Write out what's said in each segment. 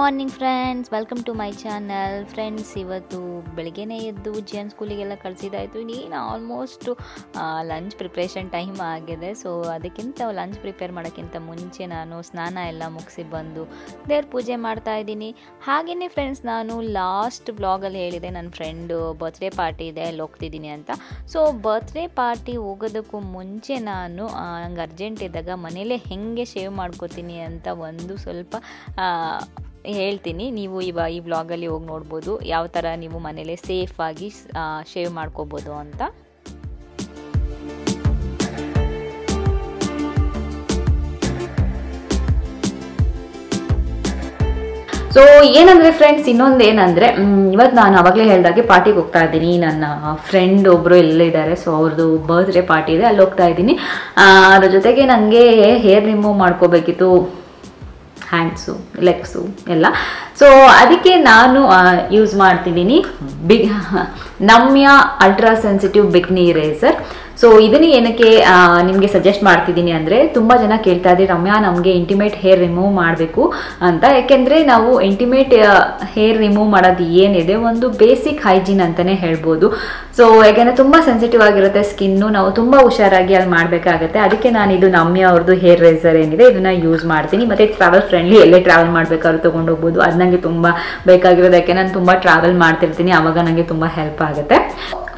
Morning friends, welcome to my channel. Friends, ಇವತ್ತು ಬೆಳಗ್ಗೆನೇ ಎದ್ದು ಜಿಯನ್ ಸ್ಕೂಲಿಗೆಲ್ಲ ಕಳಿಸಿದಾಯಿತು. ಇನ್ನೇನು ಆಲ್ಮೋಸ್ಟ್ ಲಂಚ್ ಪ್ರಿಪ್ರೇಷನ್ ಟೈಮ್ ಆಗಿದೆ. ಸೊ ಅದಕ್ಕಿಂತ ಲಂಚ್ ಪ್ರಿಪೇರ್ ಮಾಡೋಕ್ಕಿಂತ ಮುಂಚೆ ನಾನು ಸ್ನಾನ ಎಲ್ಲ ಮುಗಿಸಿ ಬಂದು ದೇವ್ರ ಪೂಜೆ ಮಾಡ್ತಾ ಇದ್ದೀನಿ. ಹಾಗೆಯೇ ಫ್ರೆಂಡ್ಸ್, ನಾನು ಲಾಸ್ಟ್ ಬ್ಲಾಗಲ್ಲಿ ಹೇಳಿದೆ ನನ್ನ ಫ್ರೆಂಡು ಬರ್ತ್ಡೇ ಪಾರ್ಟಿ ಇದೆ, ಅಲ್ಲಿ ಹೋಗ್ತಿದ್ದೀನಿ ಅಂತ. ಸೊ ಬರ್ತ್ಡೇ ಪಾರ್ಟಿ ಹೋಗೋದಕ್ಕೂ ಮುಂಚೆ ನಾನು ನಂಗೆ ಅರ್ಜೆಂಟ್ ಇದ್ದಾಗ ಮನೇಲೇ ಹೆಂಗೆ ಶೇವ್ ಮಾಡ್ಕೋತೀನಿ ಅಂತ ಒಂದು ಸ್ವಲ್ಪ ಹೇಳ್ತೀನಿ. ನೀವು ಈ ವ್ಲಾಗಲ್ಲಿ ಹೋಗಿ ನೋಡ್ಬೋದು ಯಾವ ಥರ ನೀವು ಮನೇಲೇ ಸೇಫಾಗಿ ಶೇವ್ ಮಾಡ್ಕೋಬೋದು ಅಂತ. ಸೊ ಏನಂದರೆ ಫ್ರೆಂಡ್ಸ್, ಇನ್ನೊಂದು ಏನಂದರೆ ಇವತ್ತು ನಾನು ಆವಾಗಲೇ ಹೇಳಿದಾಗೆ ಪಾರ್ಟಿಗೆ ಹೋಗ್ತಾ ಇದ್ದೀನಿ. ನನ್ನ ಫ್ರೆಂಡ್ ಒಬ್ಬರು ಇದ್ದಾರೆ. ಸೊ ಅವ್ರದ್ದು ಬರ್ತ್ಡೇ ಪಾರ್ಟಿ ಇದೆ, ಅಲ್ಲಿ ಹೋಗ್ತಾ ಇದ್ದೀನಿ. ಅದ್ರ ಜೊತೆಗೆ ನನಗೆ ಹೇರ್ ರಿಮೂವ್ ಮಾಡ್ಕೋಬೇಕಿತ್ತು, ಹ್ಯಾಂಡ್ಸು, ಲೆಗ್ಸು ಎಲ್ಲ. ಸೊ ಅದಕ್ಕೆ ನಾನು ಯೂಸ್ ಮಾಡ್ತಿದ್ದೀನಿ Namyaa ultra sensitive bikini razor. So ಇದನ್ನು ಏನಕ್ಕೆ ನಿಮಗೆ ಸಜೆಸ್ಟ್ ಮಾಡ್ತಿದ್ದೀನಿ ಅಂದರೆ, ತುಂಬ ಜನ ಕೇಳ್ತಾ ಇದ್ದೀರಿ ರಮ್ಯಾ ನಮಗೆ ಇಂಟಿಮೇಟ್ ಹೇರ್ ರಿಮೂವ್ ಮಾಡಬೇಕು ಅಂತ. ಯಾಕೆಂದರೆ ನಾವು ಇಂಟಿಮೇಟ್ ಹೇರ್ ರಿಮೂವ್ ಮಾಡೋದು ಏನಿದೆ ಒಂದು ಬೇಸಿಕ್ ಹೈಜೀನ್ ಅಂತಲೇ ಹೇಳ್ಬೋದು. ಸೊ ಯಾಕೆಂದರೆ ತುಂಬ ಸೆನ್ಸಿಟಿವ್ ಆಗಿರುತ್ತೆ ಸ್ಕಿನ್ನು, ನಾವು ತುಂಬ ಹುಷಾರಾಗಿ ಅಲ್ಲಿ ಮಾಡಬೇಕಾಗತ್ತೆ. ಅದಕ್ಕೆ ನಾನು ಇದು ನಮ್ಯಾ ಅವ್ರದ್ದು ಹೇರ್ ರೇಸರ್ ಏನಿದೆ ಇದನ್ನು ಯೂಸ್ ಮಾಡ್ತೀನಿ. ಮತ್ತು ಟ್ರಾವೆಲ್ ಫ್ರೆಂಡ್ಲಿ, ಎಲ್ಲೇ ಟ್ರಾವೆಲ್ ಮಾಡಬೇಕಾದ್ರೂ ತೊಗೊಂಡು ಹೋಗ್ಬೋದು. ಅದು ನನಗೆ ತುಂಬ ಬೇಕಾಗಿರೋದು, ಯಾಕೆ ನಾನು ತುಂಬ ಟ್ರಾವೆಲ್ ಮಾಡ್ತಿರ್ತೀನಿ, ಆವಾಗ ನನಗೆ ತುಂಬ ಹೆಲ್ಪ್ ಆಗುತ್ತೆ.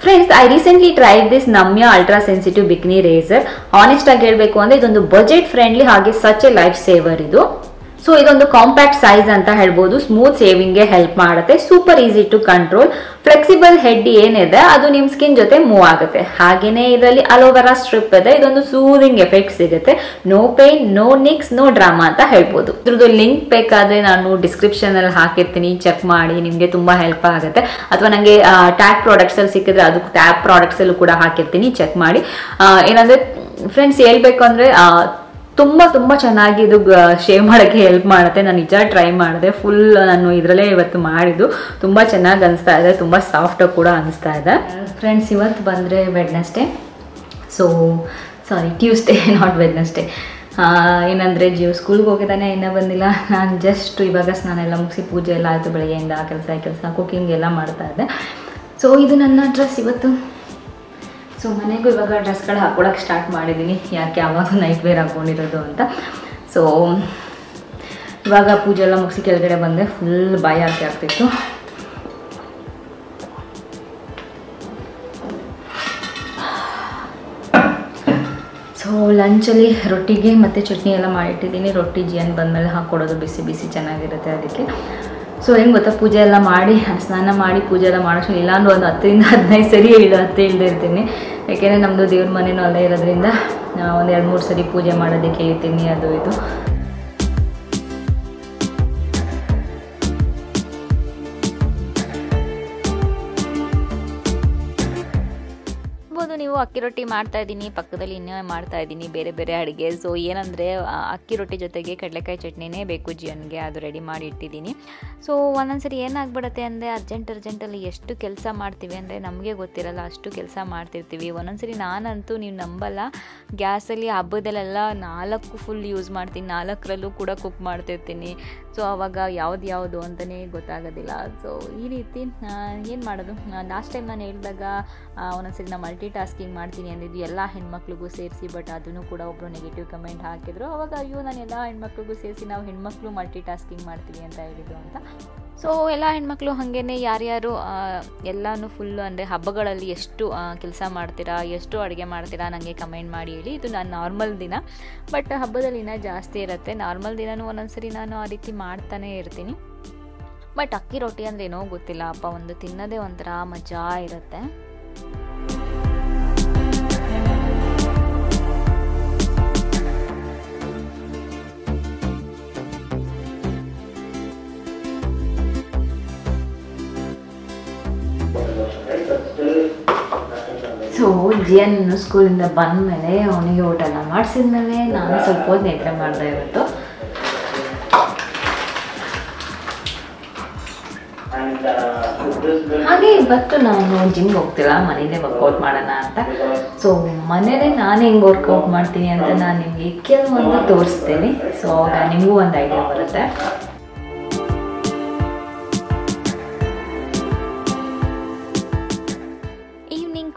Friends, I recently tried this Namyaa ultra sensitive bikini razor. Honest ಆಗಿ ಹೇಳಬೇಕು ಅಂದರೆ ಇದೊಂದು ಬಜೆಟ್ ಫ್ರೆಂಡ್ಲಿ ಹಾಗೆ ಸಚ್ ಎ ಲೈಫ್ ಸೇವರ್ ಇದು. ಸೊ ಇದೊಂದು ಕಾಂಪ್ಯಾಕ್ಟ್ ಸೈಜ್ ಅಂತ ಹೇಳ್ಬೋದು. ಸ್ಮೂತ್ ಸೇವಿಂಗ್ಗೆ ಹೆಲ್ಪ್ ಮಾಡುತ್ತೆ. Super easy to control. Flexible head ಏನಿದೆ ಅದು ನಿಮ್ಮ ಸ್ಕಿನ್ ಜೊತೆ ಮೂವ್ ಆಗುತ್ತೆ. ಹಾಗೇನೆ ಇದರಲ್ಲಿ ಅಲೋವೆರಾ ಸ್ಟ್ರಿಪ್ ಇದೆ, ಇದೊಂದು ಸೂದಿಂಗ್ ಎಫೆಕ್ಟ್ ಸಿಗುತ್ತೆ. No pain, no nicks, no drama ಅಂತ ಹೇಳ್ಬೋದು. ಇದ್ರದ್ದು ಲಿಂಕ್ ಬೇಕಾದ್ರೆ ನಾನು ಡಿಸ್ಕ್ರಿಪ್ಷನ್ ಅಲ್ಲಿ ಹಾಕಿರ್ತೀನಿ, ಚೆಕ್ ಮಾಡಿ, ನಿಮಗೆ ತುಂಬಾ ಹೆಲ್ಪ್ ಆಗುತ್ತೆ. ಅಥವಾ ನನಗೆ ಟ್ಯಾಗ್ ಪ್ರಾಡಕ್ಟ್ಸ್ ಅಲ್ಲಿ ಸಿಕ್ಕಿದ್ರೆ ಅದು ಟ್ಯಾಗ್ ಪ್ರಾಡಕ್ಟ್ಸ್ ಅಲ್ಲೂ ಕೂಡ ಹಾಕಿರ್ತೀನಿ, ಚೆಕ್ ಮಾಡಿ. ಏನಂದ್ರೆ ಫ್ರೆಂಡ್ಸ್, ಹೇಳ್ಬೇಕು ಅಂದ್ರೆ ತುಂಬ ಚೆನ್ನಾಗಿ ಇದು ಶೇವ್ ಮಾಡೋಕ್ಕೆ ಹೆಲ್ಪ್ ಮಾಡುತ್ತೆ. ನಾನು ನಿಜ ಟ್ರೈ ಮಾಡಿದೆ, ಫುಲ್ ನಾನು ಇದರಲ್ಲೇ ಇವತ್ತು ಮಾಡಿದ್ದು. ತುಂಬ ಚೆನ್ನಾಗಿ ಅನಿಸ್ತಾ ಇದೆ, ತುಂಬ ಸಾಫ್ಟಾಗಿ ಕೂಡ ಅನಿಸ್ತಾ ಇದೆ. ಫ್ರೆಂಡ್ಸ್, ಇವತ್ತು ಬಂದರೆ Wednesday, so sorry Tuesday, not Wednesday. ಏನಂದರೆ ಸ್ಕೂಲ್ಗೆ ಹೋಗಿದ್ದಾನೆ, ಇನ್ನೂ ಬಂದಿಲ್ಲ. ನಾನು ಜಸ್ಟ್ ಇವಾಗ ಸ್ನಾನ ಎಲ್ಲ ಮುಗಿಸಿ ಪೂಜೆ ಎಲ್ಲ ಆಯಿತು, ಬೆಳಗ್ಗೆಯಿಂದ ಕೆಲಸ ಕುಕ್ಕಿಂಗ್ ಎಲ್ಲ ಮಾಡ್ತಾ ಇದ್ದೆ. ಸೊ ಇದು ನನ್ನ ಡ್ರೆಸ್ ಇವತ್ತು. ಸೊ ಮನೆಗೂ ಇವಾಗ ಡ್ರೆಸ್ಗಳು ಹಾಕ್ಕೊಳಕ್ಕೆ ಸ್ಟಾರ್ಟ್ ಮಾಡಿದ್ದೀನಿ, ಯಾಕೆ ಆವಾಗ ನೈಟ್ ವೇರ್ ಹಾಕ್ಕೊಂಡಿರೋದು ಅಂತ. ಸೊ ಇವಾಗ ಪೂಜೆ ಎಲ್ಲ ಮುಗಿಸಿ ಕೆಳಗಡೆ ಬಂದೆ, ಫುಲ್ ಬಾಯಿ ಆಗ್ತಿತ್ತು. ಸೊ ಲಂಚಲ್ಲಿ ರೊಟ್ಟಿಗೆ ಮತ್ತು ಚಟ್ನಿ ಎಲ್ಲ ಮಾಡಿಟ್ಟಿದ್ದೀನಿ. ರೊಟ್ಟಿ ಜಿಯನ್ ಬಂದಮೇಲೆ ಹಾಕ್ಕೊಡೋದು, ಬಿಸಿ ಬಿಸಿ ಚೆನ್ನಾಗಿರುತ್ತೆ ಅದಕ್ಕೆ. ಸೊ ಏನು ಗೊತ್ತಾ, ಪೂಜೆ ಎಲ್ಲ ಮಾಡಿ ಸ್ನಾನ ಮಾಡಿ ಪೂಜೆ ಎಲ್ಲ ಮಾಡೋಷ್ಟು ಇಲ್ಲಾಂದ್ರೆ ಒಂದು 10ರಿಂದ 15 ಸರಿ ಇಳ್ದೇ ಇರ್ತೀನಿ. ಯಾಕೆಂದರೆ ನಮ್ಮದು ದೇವ್ರ ಮನೆಯೂ ಅಲ್ಲೇ ಇರೋದ್ರಿಂದ ಒಂದು 2-3 ಸರಿ ಪೂಜೆ ಮಾಡೋದಕ್ಕೆ ಹೇಳ್ತೀನಿ, ಅದು ಇದು. ನೀವು ಅಕ್ಕಿ ರೊಟ್ಟಿ ಮಾಡ್ತಾ ಇದ್ದೀನಿ, ಪಕ್ಕದಲ್ಲಿ ಇನ್ನೂ ಮಾಡ್ತಾ ಇದ್ದೀನಿ ಬೇರೆ ಬೇರೆ ಅಡುಗೆ. ಸೊ ಏನಂದರೆ ಅಕ್ಕಿ ರೊಟ್ಟಿ ಜೊತೆಗೆ ಕಡಲೆಕಾಯಿ ಚಟ್ನಿನೇ ಬೇಕು ಜಿಯನ್ಗೆ, ಅದು ರೆಡಿ ಮಾಡಿ ಇಟ್ಟಿದ್ದೀನಿ. ಸೊ ಒಂದೊಂದ್ಸರಿ ಏನಾಗ್ಬಿಡುತ್ತೆ ಅಂದರೆ ಅರ್ಜೆಂಟಲ್ಲಿ ಎಷ್ಟು ಕೆಲಸ ಮಾಡ್ತೀವಿ ಅಂದರೆ ನಮಗೆ ಗೊತ್ತಿರಲ್ಲ, ಅಷ್ಟು ಕೆಲಸ ಮಾಡ್ತಿರ್ತೀವಿ. ಒಂದೊಂದ್ಸರಿ ನಾನಂತೂ ನೀವು ನಂಬಲ್ಲ, ಗ್ಯಾಸಲ್ಲಿ ಹಬ್ಬದಲ್ಲೆಲ್ಲ 4 ಫುಲ್ ಯೂಸ್ ಮಾಡ್ತೀನಿ, 4ರಲ್ಲೂ ಕೂಡ ಕುಕ್ ಮಾಡ್ತಿರ್ತೀನಿ. ಸೊ ಆವಾಗ ಯಾವುದು ಅಂತಲೇ ಗೊತ್ತಾಗೋದಿಲ್ಲ. ಸೊ ಈ ರೀತಿ ಏನು ಮಾಡೋದು. ಲಾಸ್ಟ್ ಟೈಮ್ ನಾನು ಹೇಳಿದಾಗ ಒಂದೊಂದ್ಸರಿ ನಾನು ಮಲ್ಟಿ ಟಾಸ್ಕಿಂಗ್ ಮಾಡ್ತೀನಿ ಅಂದಿದ್ದು ಎಲ್ಲ ಹೆಣ್ಮಕ್ಳಿಗೂ ಸೇರಿಸಿ, ಬಟ್ ಅದನ್ನು ಕೂಡ ಒಬ್ಬರು ನೆಗೆಟಿವ್ ಕಮೆಂಟ್ ಹಾಕಿದ್ರು. ಅವಾಗ ಅಯ್ಯೋ ನಾನು ಎಲ್ಲ ಹೆಣ್ಮಕ್ಳಿಗೂ ಸೇರಿಸಿ ನಾವು ಹೆಣ್ಮಕ್ಳು ಮಲ್ಟಿ ಟಾಸ್ಕಿಂಗ್ ಮಾಡ್ತೀವಿ ಅಂತ ಹೇಳಿದ್ದು ಅಂತ. ಸೊ ಎಲ್ಲ ಹೆಣ್ಮಕ್ಳು ಹಾಗೇನೆ ಯಾರ್ಯಾರು ಎಲ್ಲನೂ ಫುಲ್ಲು ಅಂದರೆ ಹಬ್ಬಗಳಲ್ಲಿ ಎಷ್ಟು ಕೆಲಸ ಮಾಡ್ತೀರಾ, ಎಷ್ಟು ಅಡುಗೆ ಮಾಡ್ತೀರಾ ನನಗೆ ಕಮೆಂಟ್ ಮಾಡಿ ಹೇಳಿ. ಇದು ನಾನು ನಾರ್ಮಲ್ ದಿನ, ಬಟ್ ಹಬ್ಬದಲ್ಲಿ ಇನ್ನೂ ಜಾಸ್ತಿ ಇರುತ್ತೆ. ನಾರ್ಮಲ್ ದಿನವೂ ಒಂದೊಂದ್ಸರಿ ನಾನು ಆ ರೀತಿ ಮಾಡ್ತಾನೇ ಇರ್ತೀನಿ. ಬಟ್ ಅಕ್ಕಿ ರೊಟ್ಟಿ ಅಂದರೆ ಏನೋ ಗೊತ್ತಿಲ್ಲ ಅಪ್ಪ, ಒಂದು ತಿನ್ನೋದೇ ಒಂಥರ ಮಜಾ ಇರುತ್ತೆ. ಸೊ ಜಿಯನ್ ಸ್ಕೂಲಿಂದ ಬಂದಮೇಲೆ ಅವನಿಗೆ ಊಟ ಎಲ್ಲ ಮಾಡಿಸಿದ್ಮೇಲೆ ನಾನು ಸ್ವಲ್ಪ ಹೊತ್ತು ನಿದ್ರೆ ಮಾಡಿದೆ ಇವತ್ತು. ಹಾಗೆ ಇವತ್ತು ನಾನು ಜಿಮ್ಗೆ ಹೋಗ್ತಿಲ್ಲ, ಮನೇಲೇ ವರ್ಕೌಟ್ ಮಾಡೋಣ ಅಂತ. ಸೊ ಮನೇಲೇ ನಾನು ಹೆಂಗೆ ವರ್ಕೌಟ್ ಮಾಡ್ತೀನಿ ಅಂತ ನಾನು ನಿಮಗೆ ಕೆಲವೊಂದು ತೋರಿಸ್ತೀನಿ. ಸೊ ಆಗ ನಿಮಗೂ ಒಂದು ಐಡಿಯಾ ಬರುತ್ತೆ.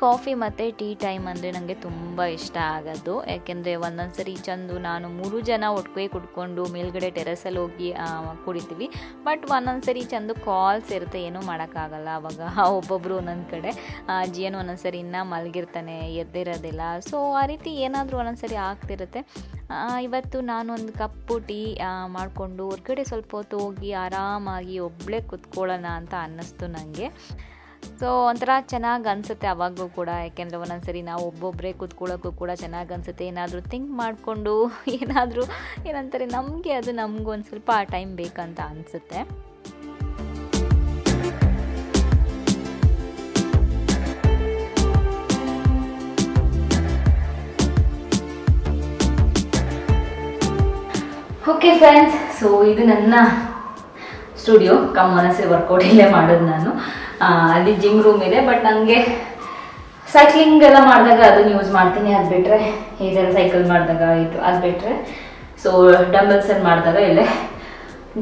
ಕಾಫಿ ಮತ್ತು ಟೀ ಟೈಮ್ ಅಂದರೆ ನನಗೆ ತುಂಬ ಇಷ್ಟ ಆಗೋದು. ಯಾಕೆಂದರೆ ಒಂದೊಂದ್ಸರಿ ಚಂದು ನಾನು 3 ಜನ ಒಟ್ಟಿಗೆ ಕುಡ್ಕೊಂಡು ಮೇಲ್ಗಡೆ ಟೆರೆಸಲ್ಲಿ ಹೋಗಿ ಕುಡಿತೀವಿ. ಬಟ್ ಒಂದೊಂದ್ಸರಿ ಚಂದು ಕಾಲ್ಸ್ ಇರುತ್ತೆ, ಏನೂ ಮಾಡೋಕ್ಕಾಗಲ್ಲ. ಅವಾಗ ಒಬ್ಬೊಬ್ಬರು ಒಂದೊಂದು ಕಡೆ, ಜಿಯನ್ ಒಂದೊಂದ್ಸರಿ ಇನ್ನೂ ಮಲಗಿರ್ತಾನೆ, ಎದ್ದಿರೋದಿಲ್ಲ. ಸೊ ಆ ರೀತಿ ಏನಾದರೂ ಒಂದೊಂದ್ಸರಿ ಆಗ್ತಿರುತ್ತೆ. ಇವತ್ತು ನಾನು ಒಂದು ಕಪ್ಪು ಟೀ ಮಾಡಿಕೊಂಡು ಹೊರಗಡೆ ಸ್ವಲ್ಪ ಹೊತ್ತು ಹೋಗಿ ಆರಾಮಾಗಿ ಒಬ್ಬಳೇ ಕೂತ್ಕೊಳ್ಳೋಣ ಅಂತ ಅನ್ನಿಸ್ತು ನನಗೆ. ಸೊ ಒಂಥರ ಚೆನ್ನಾಗಿ ಅನಿಸುತ್ತೆ ಅವಾಗಲೂ ಕೂಡ. ಯಾಕೆಂದರೆ ಒಂದೊಂದ್ಸರಿ ನಾವು ಒಬ್ಬೊಬ್ಬರೇ ಕೂತ್ಕೊಳ್ಳೋಕ್ಕೂ ಕೂಡ ಚೆನ್ನಾಗಿ ಅನಿಸುತ್ತೆ. ಏನಾದರೂ ಥಿಂಕ್ ಮಾಡಿಕೊಂಡು ಏನಾದರೂ ಏನಂತಾರೆ, ನಮಗೆ ಅದು ನಮಗೂ ಒಂದು ಸ್ವಲ್ಪ ಆ ಟೈಮ್ ಬೇಕಂತ ಅನಿಸುತ್ತೆ. ಓಕೆ ಫ್ರೆಂಡ್ಸ್, ಸೊ ಇದು ನನ್ನ ಸ್ಟುಡಿಯೋ ಮನಸ್ಸಿಗೆ ವರ್ಕೌಟ್ ಇಲ್ಲೇ ಮಾಡೋದು ನಾನು. ಅಲ್ಲಿ ಜಿಮ್ ರೂಮ್ ಇದೆ, ಬಟ್ ನನಗೆ ಸೈಕ್ಲಿಂಗ್ ಎಲ್ಲ ಮಾಡಿದಾಗ ಅದನ್ನು ಯೂಸ್ ಮಾಡ್ತೀನಿ. ಅದು ಬಿಟ್ಟರೆ ಇದೆಲ್ಲ ಸೈಕಲ್ ಮಾಡಿದಾಗ ಆಯಿತು, ಅದು ಬಿಟ್ಟರೆ ಸೊ ಡಂಬಲ್ಸನ್ನು ಮಾಡಿದಾಗ ಇಲ್ಲೇ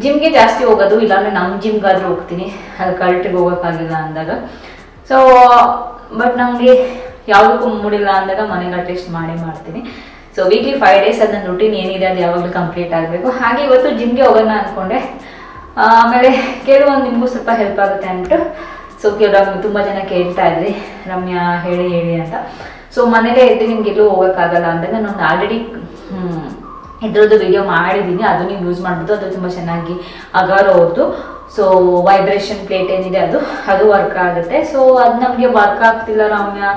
ಜಿಮ್ಗೆ ಜಾಸ್ತಿ ಹೋಗೋದು. ಇಲ್ಲಾಂದರೆ ನಮ್ಮ ಜಿಮ್ಗಾದರೂ ಹೋಗ್ತೀನಿ, ಅಲ್ಲಿ ಕರೆಕ್ಟಿಗೆ ಹೋಗೋಕ್ಕಾಗಿಲ್ಲ ಅಂದಾಗ. ಸೊ ಬಟ್ ನನಗೆ ಯಾವುದಕ್ಕೂ ಮೂಡಿಲ್ಲ ಅಂದಾಗ ಮನೇಲಿ ಅಟ್ಲೀಸ್ಟ್ ಮಾಡ್ತೀನಿ. ಸೊ ವೀಕ್ಲಿ 5 ಡೇಸ್ ಅದು ನನ್ನ ರುಟೀನ್ ಏನಿದೆ ಅದು ಯಾವಾಗಲೂ ಕಂಪ್ಲೀಟ್ ಆಗಬೇಕು. ಹಾಗೆ ಇವತ್ತು ಜಿಮ್ಗೆ ಹೋಗೋಣ ಅಂದ್ಕೊಂಡೆ. ಆಮೇಲೆ ಕೆಲವೊಂದು ನಿಮಗೂ ಸ್ವಲ್ಪ ಹೆಲ್ಪ್ ಆಗುತ್ತೆ ಅಂದ್ಬಿಟ್ಟು, ಸೊ ಕೆಲವು ತುಂಬ ಜನ ಕೇಳ್ತಾ ಇದ್ರಿ ರಮ್ಯಾ ಹೇಳಿ ಅಂತ. ಸೊ ಮನೇಲೇ ಇದ್ದು ನಿಮ್ಗೆ ಎಲ್ಲೂ ಹೋಗೋಕ್ಕಾಗಲ್ಲ ಅಂದಾಗ ನಾನು ಆಲ್ರೆಡಿ ಇದ್ರದ್ದು ವಿಡಿಯೋ ಮಾಡಿದ್ದೀನಿ, ಅದು ನೀವು ಯೂಸ್ ಮಾಡ್ಬೋದು. ಅದು ತುಂಬ ಚೆನ್ನಾಗಿ ಅಗಾರೋ ಅವ್ರದ್ದು. ಸೊ ವೈಬ್ರೇಷನ್ ಪ್ಲೇಟ್ ಏನಿದೆ ಅದು ವರ್ಕ್ ಆಗುತ್ತೆ. ಸೊ ಅದು ನಮಗೆ ವರ್ಕ್ ಆಗ್ತಿಲ್ಲ ರಮ್ಯಾ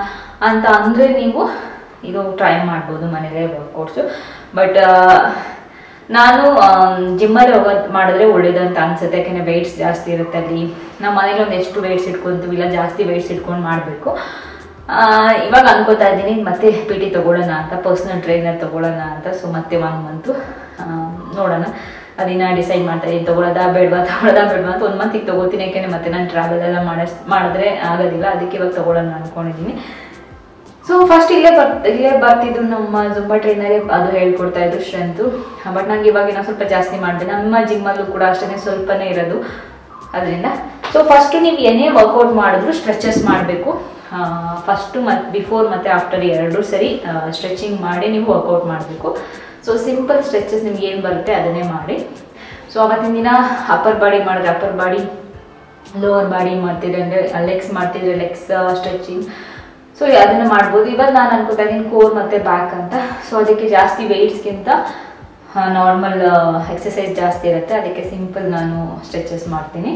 ಅಂತ ಅಂದರೆ ನೀವು ಇದು ಟ್ರೈ ಮಾಡ್ಬೋದು ಮನೇಲೇ ವರ್ಕೌಟ್ಸು. ಬಟ್ ನಾನು ಜಿಮ್ಮಲ್ಲಿ ಮಾಡಿದ್ರೆ ಒಳ್ಳೇದಂತ ಅನ್ಸುತ್ತೆ. ಯಾಕೆಂದರೆ ವೆಯ್ಟ್ಸ್ ಜಾಸ್ತಿ ಇರುತ್ತೆ ಅಲ್ಲಿ. ನಮ್ಮ ಮನೇಲಿ ಒಂದು ಎಷ್ಟು ವೆಯ್ಟ್ಸ್ ಇಟ್ಕೊತೀವಿ, ಇಲ್ಲ ಜಾಸ್ತಿ ವೆಯ್ಟ್ಸ್ ಇಟ್ಕೊಂಡು ಮಾಡಬೇಕು. ಇವಾಗ ಅನ್ಕೋತಾ ಇದ್ದೀನಿ ಮತ್ತೆ PT ತೊಗೊಳ್ಳೋಣ ಅಂತ, ಪರ್ಸ್ನಲ್ ಟ್ರೈನರ್ ತೊಗೊಳ್ಳೋಣ ಅಂತ. ಸೊ ಮತ್ತೆ 1 ಮಂತು ನೋಡೋಣ, ಅದನ್ನ ಡಿಸೈಡ್ ಮಾಡ್ತಾ ಇದ್ದೀನಿ. ತೊಗೊಳ್ಳೋದಾ ಬೇಡವಾ ಅಂತ 1 ಮಂತಿಗೆ ತೊಗೋತೀನಿ. ಯಾಕೆಂದರೆ ಮತ್ತೆ ನಾನು ಟ್ರಾವೆಲ್ ಎಲ್ಲ ಮಾಡಿದ್ರೆ ಆಗೋದಿಲ್ಲ. ಅದಕ್ಕೆ ಇವಾಗ ತೊಗೊಳ್ಳೋಣ ಅಂದ್ಕೊಂಡಿದ್ದೀನಿ. ಸೊ ಫಸ್ಟ್ ಇಲ್ಲೇ ಬರ್ತಿದ್ರು ನಮ್ಮ ಜುಂಬಾ ಟ್ರೈನರೇ ಅದು ಹೇಳ್ಕೊಡ್ತಾ ಇದ್ರು ಸ್ಟ್ರೆಂತು. ಬಟ್ ನಂಗೆ ಇವಾಗ ಇನ್ನೂ ಸ್ವಲ್ಪ ಜಾಸ್ತಿ ಮಾಡಿದೆ. ನಮ್ಮ ಜಿಮ್ಮಲ್ಲೂ ಕೂಡ ಅಷ್ಟೇ ಸ್ವಲ್ಪನೇ ಇರೋದು ಅದರಿಂದ. ಸೊ ಫಸ್ಟು ನೀವು ಏನೇ ವರ್ಕೌಟ್ ಮಾಡಿದ್ರು ಸ್ಟ್ರೆಚಸ್ ಮಾಡಬೇಕು. ಫಸ್ಟು ಬಿಫೋರ್ ಮತ್ತು ಆಫ್ಟರ್ 2 ಸರಿ ಸ್ಟ್ರೆಚಿಂಗ್ ಮಾಡಿ ನೀವು ವರ್ಕೌಟ್ ಮಾಡಬೇಕು. ಸೊ ಸಿಂಪಲ್ ಸ್ಟ್ರೆಚಸ್ ನಿಮ್ಗೆ ಏನು ಬರುತ್ತೆ ಅದನ್ನೇ ಮಾಡಿ. ಸೊ ಅವತ್ತಿನ ದಿನ ಅಪ್ಪರ್ ಬಾಡಿ ಮಾಡಿದ್ರೆ ಅಪ್ಪರ್ ಬಾಡಿ, ಲೋವರ್ ಬಾಡಿ ಮಾಡ್ತಿದ್ರೆ ಅಂದರೆ ಲೆಗ್ಸ್ ಮಾಡ್ತಿದ್ರೆ ಲೆಗ್ಸ್ ಸ್ಟ್ರೆಚಿಂಗ್. ಸೊ ಅದನ್ನು ಮಾಡ್ಬೋದು. ಇವಾಗ ನಾನು ಅನ್ಕೋತಾ ಇದ್ದೀನಿ ಕೋರ್ ಮತ್ತು ಬ್ಯಾಕ್ ಅಂತ. ಸೊ ಅದಕ್ಕೆ ಜಾಸ್ತಿ ವೆಯ್ಟ್ಸ್ಗಿಂತ ನಾರ್ಮಲ್ ಎಕ್ಸಸೈಸ್ ಜಾಸ್ತಿ ಇರುತ್ತೆ. ಅದಕ್ಕೆ ಸಿಂಪಲ್ ನಾನು ಸ್ಟ್ರೆಚಸ್ ಮಾಡ್ತೀನಿ.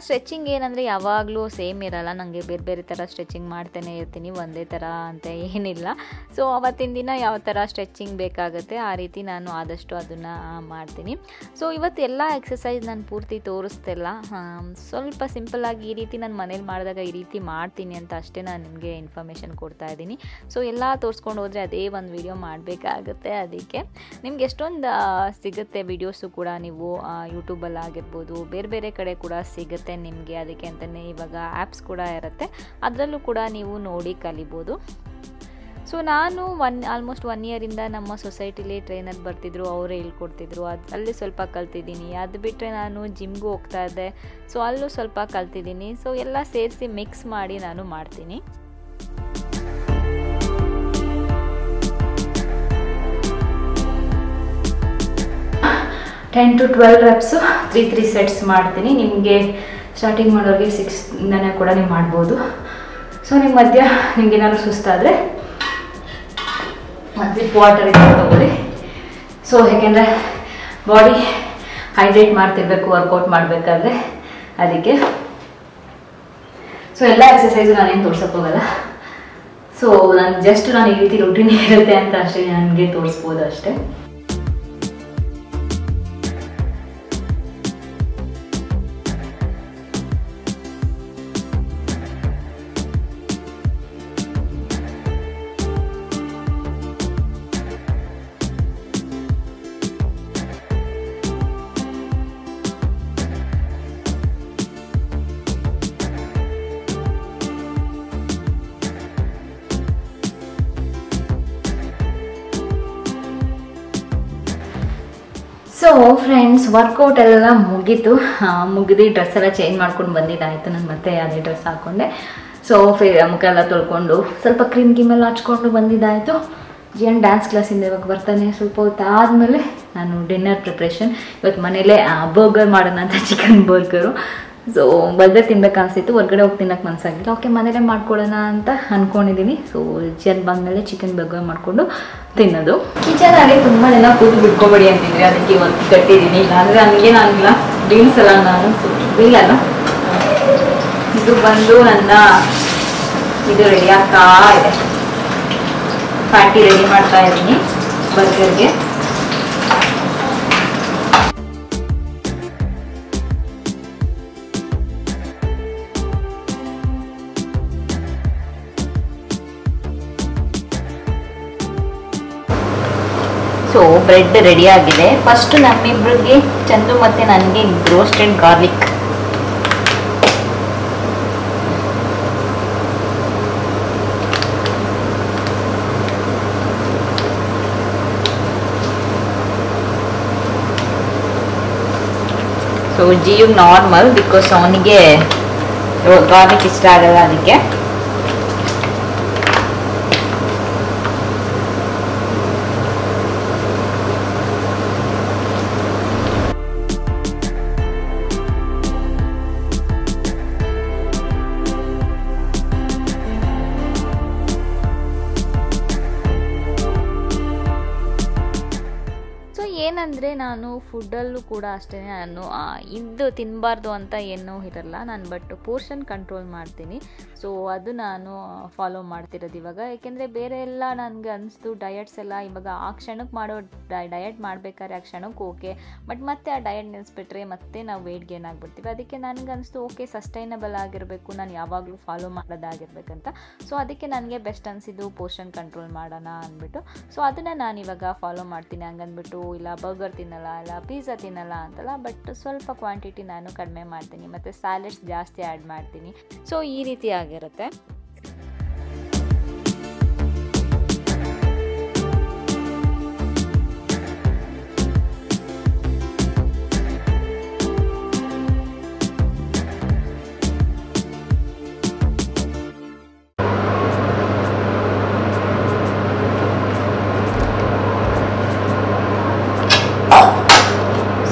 ಸ್ಟ್ರೆಚಿಂಗ್ ಏನಂದರೆ ಯಾವಾಗಲೂ ಸೇಮ್ ಇರಲ್ಲ. ನನಗೆ ಬೇರೆ ಬೇರೆ ಥರ ಸ್ಟ್ರೆಚಿಂಗ್ ಮಾಡ್ತಾನೆ ಇರ್ತೀನಿ, ಒಂದೇ ಥರ ಅಂತ ಏನಿಲ್ಲ. ಸೊ ಅವತ್ತಿನ ದಿನ ಯಾವ ಥರ ಸ್ಟ್ರೆಚಿಂಗ್ ಬೇಕಾಗುತ್ತೆ ಆ ರೀತಿ ನಾನು ಆದಷ್ಟು ಅದನ್ನು ಮಾಡ್ತೀನಿ. ಸೊ ಇವತ್ತು ಎಲ್ಲ ಎಕ್ಸಸೈಸ್ ನಾನು ಪೂರ್ತಿ ತೋರಿಸ್ತಿಲ್ಲ, ಸ್ವಲ್ಪ ಸಿಂಪಲ್ಲಾಗಿ ಈ ರೀತಿ ನಾನು ಮನೇಲಿ ಮಾಡಿದಾಗ ಈ ರೀತಿ ಮಾಡ್ತೀನಿ ಅಂತ ಅಷ್ಟೇ ನಾನು ನಿಮಗೆ ಇನ್ಫಾರ್ಮೇಷನ್ ಕೊಡ್ತಾ ಇದ್ದೀನಿ. ಸೊ ಎಲ್ಲ ತೋರಿಸ್ಕೊಂಡು ಹೋದರೆ ಅದೇ ಒಂದು ವಿಡಿಯೋ ಮಾಡಬೇಕಾಗುತ್ತೆ. ಅದಕ್ಕೆ ನಿಮ್ಗೆ ಎಷ್ಟೊಂದು ಸಿಗುತ್ತೆ ವಿಡಿಯೋಸು ಕೂಡ, ನೀವು ಯೂಟ್ಯೂಬಲ್ಲಿ ಆಗಿರ್ಬೋದು, ಬೇರೆ ಬೇರೆ ಕಡೆ ಕೂಡ ಸಿಗುತ್ತೆ ನಿಮಗೆ. ಅದಕ್ಕೆ ಅಂತಲೇ ಇವಾಗ ಆ್ಯಪ್ಸ್ ಕೂಡ ಇರುತ್ತೆ, ಅದರಲ್ಲೂ ಕೂಡ ನೀವು ನೋಡಿ ಕಲಿಬೋದು. ಸೊ ನಾನು ಆಲ್ಮೋಸ್ಟ್ 1 ಇಯರಿಂದ ನಮ್ಮ ಸೊಸೈಟಿಲಿ ಟ್ರೈನರ್ ಬರ್ತಿದ್ರು, ಅವರೇ ಹೇಳ್ಕೊಡ್ತಿದ್ರು. ಅಲ್ಲಿ ಸ್ವಲ್ಪ ಕಲ್ತಿದ್ದೀನಿ. ಅದು ಬಿಟ್ಟರೆ ನಾನು ಜಿಮ್ಗೂ ಹೋಗ್ತಾ ಇದ್ದೆ, ಸೊ ಅಲ್ಲೂ ಸ್ವಲ್ಪ ಕಲ್ತಿದ್ದೀನಿ. ಸೊ ಎಲ್ಲ ಸೇರಿಸಿ ಮಿಕ್ಸ್ ಮಾಡಿ ನಾನು ಮಾಡ್ತೀನಿ. ಟೆನ್ ಟು 12 ರೆಪ್ಸು 3 ಸೆಟ್ಸ್ ಮಾಡ್ತೀನಿ. ನಿಮಗೆ ಸ್ಟಾರ್ಟಿಂಗ್ ಮಾಡೋರಿಗೆ 6ಇಂದನೇ ಕೂಡ ನೀವು ಮಾಡ್ಬೋದು. ಸೊ ನಿಮ್ಮ ಮಧ್ಯ ನಿಮ್ಗೆ ಏನಾದ್ರು ಸುಸ್ತಾದರೆ ಮತ್ತು ವಾಟರ್ ಇದೆ ತಗೊಳ್ಳಿ. ಸೊ ಯಾಕೆಂದರೆ ಬಾಡಿ ಹೈಡ್ರೇಟ್ ಮಾಡ್ತಿರ್ಬೇಕು ವರ್ಕೌಟ್ ಮಾಡಬೇಕಾದ್ರೆ, ಅದಕ್ಕೆ. ಸೊ ಎಲ್ಲ ಎಕ್ಸಸೈಸು ನಾನೇನು ತೋರ್ಸೋಕ್ಕೆ ಹೋಗಲ್ಲ. ಸೊ ನಾನು ಈ ರೀತಿ ರುಟೀನ್ ಇರುತ್ತೆ ಅಂತ ಅಷ್ಟೇ ನನಗೆ ತೋರಿಸ್ಬೋದು ಅಷ್ಟೇ. ಸೊ ಫ್ರೆಂಡ್ಸ್, ವರ್ಕೌಟ್ ಎಲ್ಲ ಮುಗೀತು. ಮುಗಿದು ಡ್ರೆಸ್ ಎಲ್ಲ ಚೇಂಜ್ ಮಾಡ್ಕೊಂಡು ಬಂದಿದ್ದಾಯಿತು. ನಾನು ಮತ್ತೆ ಅದೇ ಡ್ರೆಸ್ ಹಾಕ್ಕೊಂಡೆ. ಸೊ ಮುಖ ಎಲ್ಲ ತೊಳ್ಕೊಂಡು ಸ್ವಲ್ಪ ಕ್ರೀಮ್ ಗಿಮೆಲ್ಲ ಹಚ್ಕೊಂಡು ಬಂದಿದ್ದಾಯಿತು. ಜಿಯನ್ ಡ್ಯಾನ್ಸ್ ಕ್ಲಾಸಿಂದ ಇವಾಗ ಬರ್ತಾನೆ. ಸ್ವಲ್ಪ ಹೊತ್ತು ಆದಮೇಲೆ ನಾನು ಡಿನ್ನರ್ ಪ್ರಿಪ್ರೇಷನ್. ಇವತ್ತು ಮನೇಲೇ ಬರ್ಗರ್ ಮಾಡೋಣ ಅಂತ, ಚಿಕನ್ ಬರ್ಗರು. ಸೊ ಬರ್ಗರ್ ತಿನ್ಬೇಕು ಅನಿಸ್ತಿತ್ತು, ಹೊರ್ಗಡೆ ಹೋಗಿ ತಿನ್ನೋಕ್ಕೆ ಮನಸ್ಸಾಗಿಲ್ಲ. ಓಕೆ, ಮನೇಲೇ ಮಾಡ್ಕೊಳ್ಳೋಣ ಅಂತ ಅಂದ್ಕೊಂಡಿದ್ದೀನಿ. ಸೊ ಜಿಯನ್ ಬಂದಮೇಲೆ ಚಿಕನ್ ಬರ್ಗರ್ ಮಾಡಿಕೊಂಡು ತಿನ್ನೋದು. ಕಿಚನಲ್ಲಿ ತುಂಬ ಜನ ಕೂತು ಬಿಟ್ಕೊಬೇಡಿ ಅಂತಿದ್ರಿ, ಅದಕ್ಕೆ ಇವತ್ತು ಕಟ್ಟಿದ್ದೀನಿ. ಇಲ್ಲಾಂದರೆ ನನಗೇನಾಗಿಲ್ಲ, ಬೀನ್ಸ್ ಎಲ್ಲ ನಾನು ಇಲ್ಲಲ್ಲ. ಇದು ಬಂದು ನನ್ನ ಇದು ರೆಡಿ ಆಗ್ತಾ ಇದೆ. ಪ್ಯಾಟಿ ರೆಡಿ ಮಾಡ್ತಾ ಇದ್ದೀನಿ ಬರ್ಗರ್ಗೆ. ಸೊ ಬ್ರೆಡ್ ರೆಡಿ ಆಗಿದೆ. ಫಸ್ಟ್ ನಮ್ಮಿಬ್ರಿಗೆ, ಚಂದು ಮತ್ತು ನನಗೆ roasted garlic. So Jiyu normal, because ಅವನಿಗೆ ಗಾರ್ಲಿಕ್ ಇಷ್ಟ ಆಗಲ್ಲ, ಅದಕ್ಕೆ. ಏನಂದರೆ ನಾನು ಫುಡ್ಡಲ್ಲೂ ಕೂಡ ಅಷ್ಟೇ, ನಾನು ಇದು ತಿನ್ನಬಾರ್ದು ಅಂತ ಏನೂ ಇರಲ್ಲ ನಾನು, ಬಟ್ ಪೋರ್ಷನ್ ಕಂಟ್ರೋಲ್ ಮಾಡ್ತೀನಿ. ಸೊ ಅದು ನಾನು ಫಾಲೋ ಮಾಡ್ತಿರೋದು ಇವಾಗ. ಏಕೆಂದರೆ ಬೇರೆ ಎಲ್ಲ ನನಗೆ ಅನಿಸ್ತು ಡಯಟ್ಸ್ ಎಲ್ಲ ಇವಾಗ ಆ ಕ್ಷಣಕ್ಕೆ ಮಾಡೋ ಡಯಟ್ ಮಾಡಬೇಕಾದ್ರೆ ಆ ಕ್ಷಣಕ್ಕೆ ಓಕೆ, ಬಟ್ ಮತ್ತೆ ಆ ಡಯಟ್ ನಿಲ್ಲಿಸ್ಬಿಟ್ರೆ ಮತ್ತೆ ನಾವು ವೆಯ್ಟ್ ಗೇನ್ ಆಗಿಬಿಡ್ತೀವಿ. ಅದಕ್ಕೆ ನನಗೆ ಅನಿಸ್ತು ಓಕೆ, ಸಸ್ಟೈನಬಲ್ ಆಗಿರಬೇಕು, ನಾನು ಯಾವಾಗಲೂ ಫಾಲೋ ಮಾಡೋದಾಗಿರ್ಬೇಕಂತ. ಸೊ ಅದಕ್ಕೆ ನನಗೆ ಬೆಸ್ಟ್ ಅನಿಸಿದ್ದು ಪೋರ್ಷನ್ ಕಂಟ್ರೋಲ್ ಮಾಡೋಣ ಅಂದ್ಬಿಟ್ಟು. ಸೊ ಅದನ್ನು ನಾನು ಇವಾಗ ಫಾಲೋ ಮಾಡ್ತೀನಿ. ಹಂಗಂದ್ಬಿಟ್ಟು ಇಲ್ಲ ಬರ್ಗರ್ ತಿನ್ನಲ್ಲ, ಇಲ್ಲ ಪಿಜ್ಜಾ ತಿನ್ನಲ್ಲ ಅಂತಲ್ಲ, ಬಟ್ ಸ್ವಲ್ಪ ಕ್ವಾಂಟಿಟಿ ನಾನು ಕಡಿಮೆ ಮಾಡ್ತೀನಿ, ಮತ್ತು ಸ್ಯಾಲೆಡ್ಸ್ ಜಾಸ್ತಿ ಆ್ಯಡ್ ಮಾಡ್ತೀನಿ. ಸೊ ಈ ರೀತಿ ಆಗಿರುತ್ತೆ.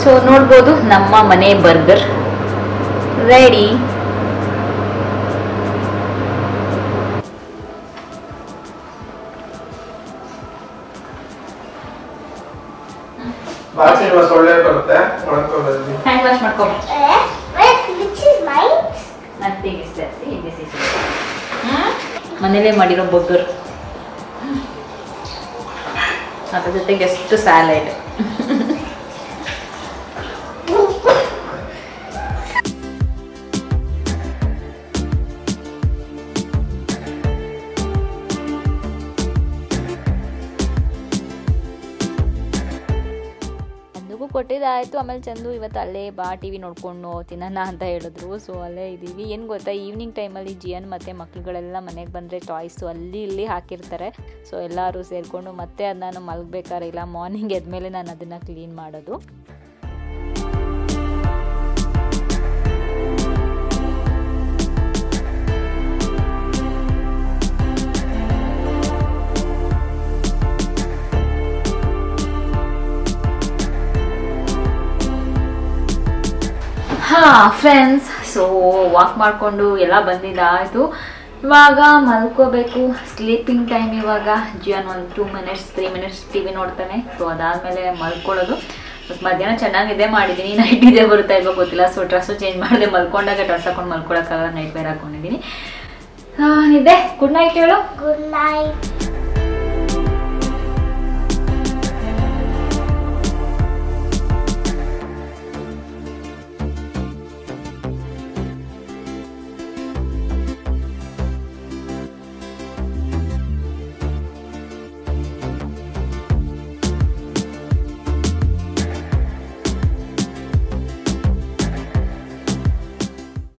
ಸೊ ನೋಡ್ಬೋದು, ನಮ್ಮ ಮನೆ ಬರ್ಗರ್ ರೆಡಿ. ಹ್ಯಾಂಡ್ ವಾಶ್ ಮಾಡ್ಕೊ. ಮನೇಲೇ ಮಾಡಿರೋ ಬರ್ಗರ್, ಅದ್ರ ಜೊತೆಗೆ ಎಷ್ಟು ಸ್ಯಾಲೆಡ್. ಕೊಟ್ಟಿದ್ದಾಯಿತು. ಆಮೇಲೆ ಚಂದು ಇವತ್ತು ಅಲ್ಲೇ ಬಾ ಟಿ ವಿ ನೋಡ್ಕೊಂಡು ತಿನ್ನೋಣ ಅಂತ ಹೇಳಿದ್ರು. ಸೊ ಅಲ್ಲೇ ಇದ್ದೀವಿ. ಏನು ಗೊತ್ತಾ, ಈವ್ನಿಂಗ್ ಟೈಮಲ್ಲಿ ಜಿಯನ್ ಮತ್ತು ಮಕ್ಳುಗಳೆಲ್ಲ ಮನೆಗೆ ಬಂದರೆ ಟಾಯ್ಸು ಅಲ್ಲಿ ಇಲ್ಲಿ ಹಾಕಿರ್ತಾರೆ. ಸೊ ಎಲ್ಲರೂ ಸೇರಿಕೊಂಡು ಮತ್ತೆ ಅದು ನಾನು ಮಲಗಬೇಕಾದ್ರೆ ಇಲ್ಲ ಮಾರ್ನಿಂಗ್ ಎದ್ಮೇಲೆ ನಾನು ಅದನ್ನು ಕ್ಲೀನ್ ಮಾಡೋದು. ಫ್ರೆಂಡ್ಸ್, ಸೊ ವಾಕ್ ಮಾಡಿಕೊಂಡು ಎಲ್ಲ ಬಂದಿದ್ದಾಯಿತು. ಇವಾಗ ಮಲ್ಕೋಬೇಕು, ಸ್ಲೀಪಿಂಗ್ ಟೈಮ್ ಇವಾಗ. ಜಿಯನ್ ಒಂದು 2 ಮಿನಿಟ್ಸ್ 3 ಮಿನಿಟ್ಸ್ ಟಿ ವಿ ನೋಡ್ತಾನೆ. ಸೊ ಅದಾದಮೇಲೆ ಮಲ್ಕೊಳ್ಳೋದು. ಮಧ್ಯಾಹ್ನ ಚೆನ್ನಾಗಿ ನಿದ್ದೆ ಮಾಡಿದ್ದೀನಿ, ನೈಟ್ ನಿದ್ದೆ ಬರುತ್ತಾ ಇಲ್ವೋ ಗೊತ್ತಿಲ್ಲ. ಸೊ ಡ್ರೆಸ್ಸು ಚೇಂಜ್ ಮಾಡಿದೆ, ಮಲ್ಕೊಂಡಾಗ ಡ್ರೆಸ್ ಹಾಕೊಂಡು ಮಲ್ಕೊಳಕ್ಕಾಗಲ್ಲ, ನೈಟ್ ಬೇರೆ ಹಾಕೊಂಡಿದ್ದೀನಿ. ನಿದ್ದೆ. ಗುಡ್ ನೈಟ್ ಹೇಳು. Good night.